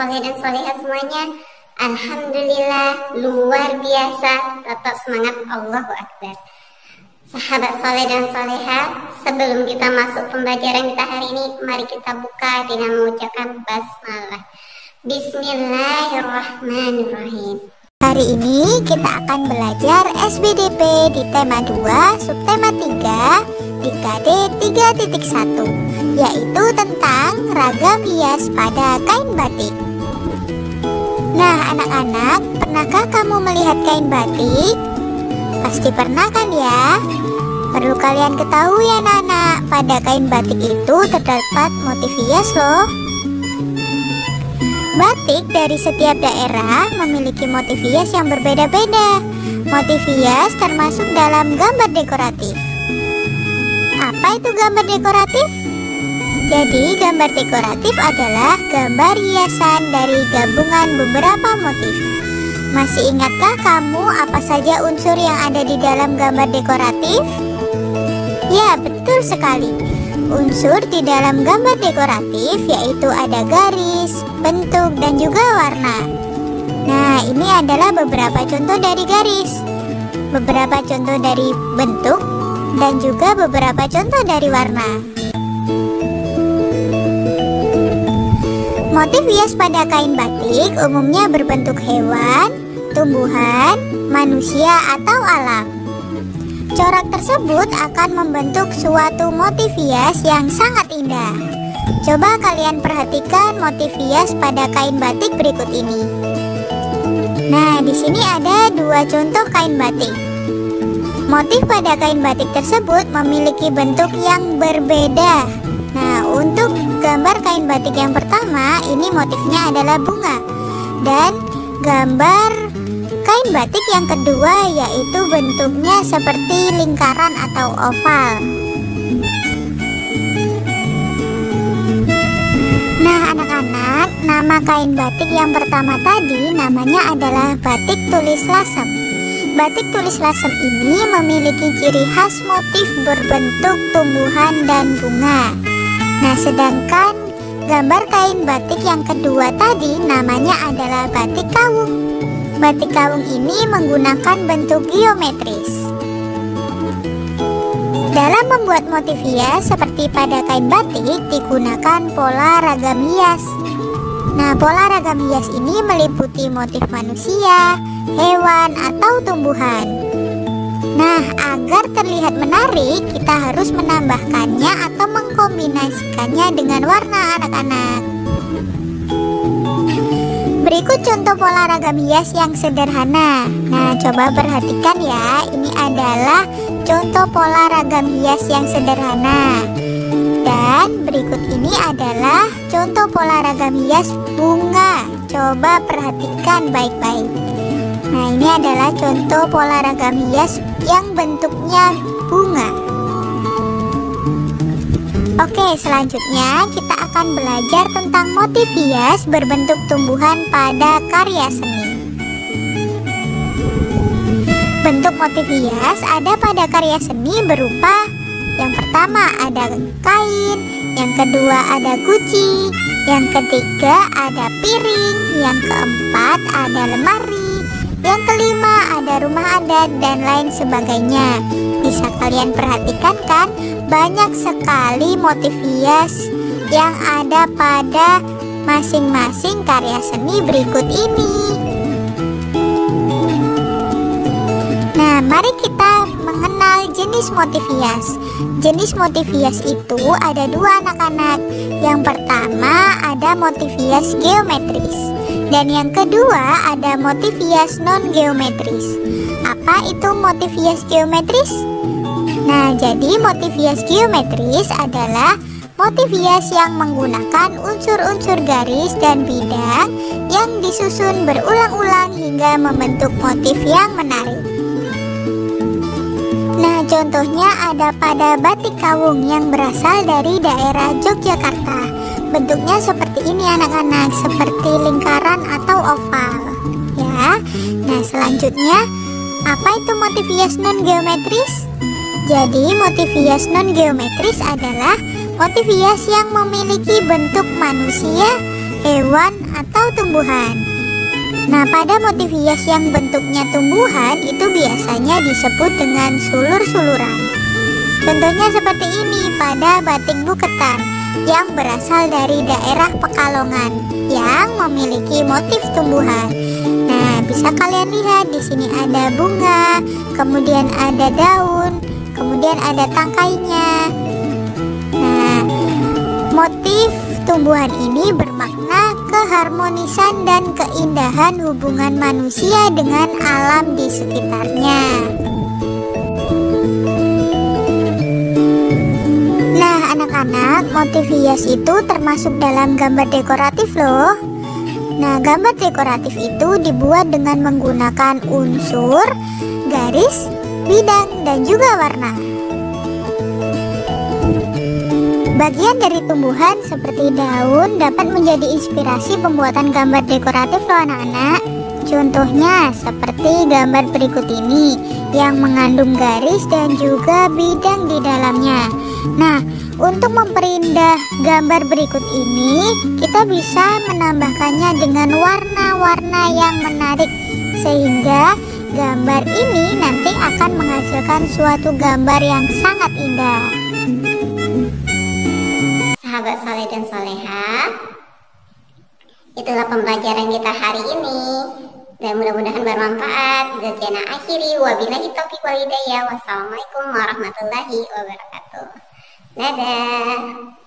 soleh dan soleha semuanya. Alhamdulillah, luar biasa, tetap semangat, Allahu Akbar. Sahabat soleh dan soleha, sebelum kita masuk pembelajaran kita hari ini, mari kita buka dengan mengucapkan basmalah. Bismillahirrahmanirrahim. Hari ini kita akan belajar SBDP di tema 2, subtema 3, dikade 3.1, yaitu tentang ragam hias pada kain batik. Nah anak-anak, pernahkah kamu melihat kain batik? Pasti pernah kan ya? Perlu kalian ketahui anak-anak, pada kain batik itu terdapat motif hias loh. Batik dari setiap daerah memiliki motif hias yang berbeda-beda. Motif hias termasuk dalam gambar dekoratif. Apa itu gambar dekoratif? Jadi gambar dekoratif adalah gambar hiasan dari gabungan beberapa motif. Masih ingatkah kamu apa saja unsur yang ada di dalam gambar dekoratif? Ya, betul sekali. Unsur di dalam gambar dekoratif yaitu ada garis, bentuk, dan juga warna. Nah, ini adalah beberapa contoh dari garis, beberapa contoh dari bentuk, dan juga beberapa contoh dari warna. Motif hias pada kain batik umumnya berbentuk hewan, tumbuhan, manusia, atau alam. Corak tersebut akan membentuk suatu motif hias yang sangat indah. Coba kalian perhatikan motif hias pada kain batik berikut ini. Nah, di sini ada dua contoh kain batik. Motif pada kain batik tersebut memiliki bentuk yang berbeda. Nah, untuk gambar kain batik yang pertama, ini motifnya adalah bunga. Dan gambar kain batik yang kedua yaitu bentuknya seperti lingkaran atau oval. Nah anak-anak, nama kain batik yang pertama tadi namanya adalah batik tulis lasem. Batik tulis lasem ini memiliki ciri khas motif berbentuk tumbuhan dan bunga. Nah sedangkan gambar kain batik yang kedua tadi namanya adalah batik kawung. Batik kawung ini menggunakan bentuk geometris. Dalam membuat motif hias seperti pada kain batik digunakan pola ragam hias. Nah, pola ragam hias ini meliputi motif manusia, hewan, atau tumbuhan. Nah, agar terlihat menarik, kita harus menambahkannya atau mengkombinasikannya dengan warna anak-anak. Berikut contoh pola ragam hias yang sederhana. Nah, coba perhatikan ya. Ini adalah contoh pola ragam hias yang sederhana. Dan berikut ini adalah contoh pola ragam hias bunga. Coba perhatikan baik-baik. Nah, ini adalah contoh pola ragam hias yang bentuknya bunga. Oke, selanjutnya kita akan belajar tentang motif hias berbentuk tumbuhan pada karya seni. Bentuk motif hias ada pada karya seni berupa yang pertama ada kain, yang kedua ada guci, yang ketiga ada piring, yang keempat ada lemari, yang kelima ada rumah adat, dan lain sebagainya. Bisa kalian perhatikan kan, banyak sekali motif hias yang ada pada masing-masing karya seni berikut ini. Nah, mari kita mengenal jenis motif hias. Jenis motif hias itu ada dua anak-anak. Yang pertama ada motif hias geometris, dan yang kedua ada motif hias non-geometris. Apa itu motif hias geometris? Nah, jadi motif hias geometris adalah motif hias yang menggunakan unsur-unsur garis dan bidang yang disusun berulang-ulang hingga membentuk motif yang menarik. Nah, contohnya ada pada batik kawung yang berasal dari daerah Yogyakarta. Bentuknya seperti ini anak-anak, seperti lingkaran atau oval. Ya. Nah, selanjutnya apa itu motif hias non-geometris? Jadi motif hias non-geometris adalah motif hias yang memiliki bentuk manusia, hewan, atau tumbuhan. Nah, pada motif hias yang bentuknya tumbuhan itu biasanya disebut dengan sulur-suluran. Contohnya seperti ini pada batik buketan yang berasal dari daerah Pekalongan yang memiliki motif tumbuhan. Nah, bisa kalian lihat di sini ada bunga, kemudian ada daun, kemudian ada tangkainya. Nah, motif tumbuhan ini bermakna keharmonisan dan keindahan hubungan manusia dengan alam di sekitarnya. Nah, anak-anak, motif hias itu termasuk dalam gambar dekoratif loh. Nah, gambar dekoratif itu dibuat dengan menggunakan unsur, garis, bidang, dan juga warna. Bagian dari tumbuhan seperti daun dapat menjadi inspirasi pembuatan gambar dekoratif loh anak-anak. Contohnya seperti gambar berikut ini yang mengandung garis dan juga bidang di dalamnya. Nah, untuk memperindah gambar berikut ini, kita bisa menambahkannya dengan warna-warna yang menarik sehingga gambar ini nanti akan menghasilkan suatu gambar yang sangat indah. Sahabat soleh dan soleha, itulah pembelajaran kita hari ini dan mudah-mudahan bermanfaat. Zatiana akhiri, wabillahi taufiq wal hidayah. Wassalamualaikum warahmatullahi wabarakatuh. Dadah.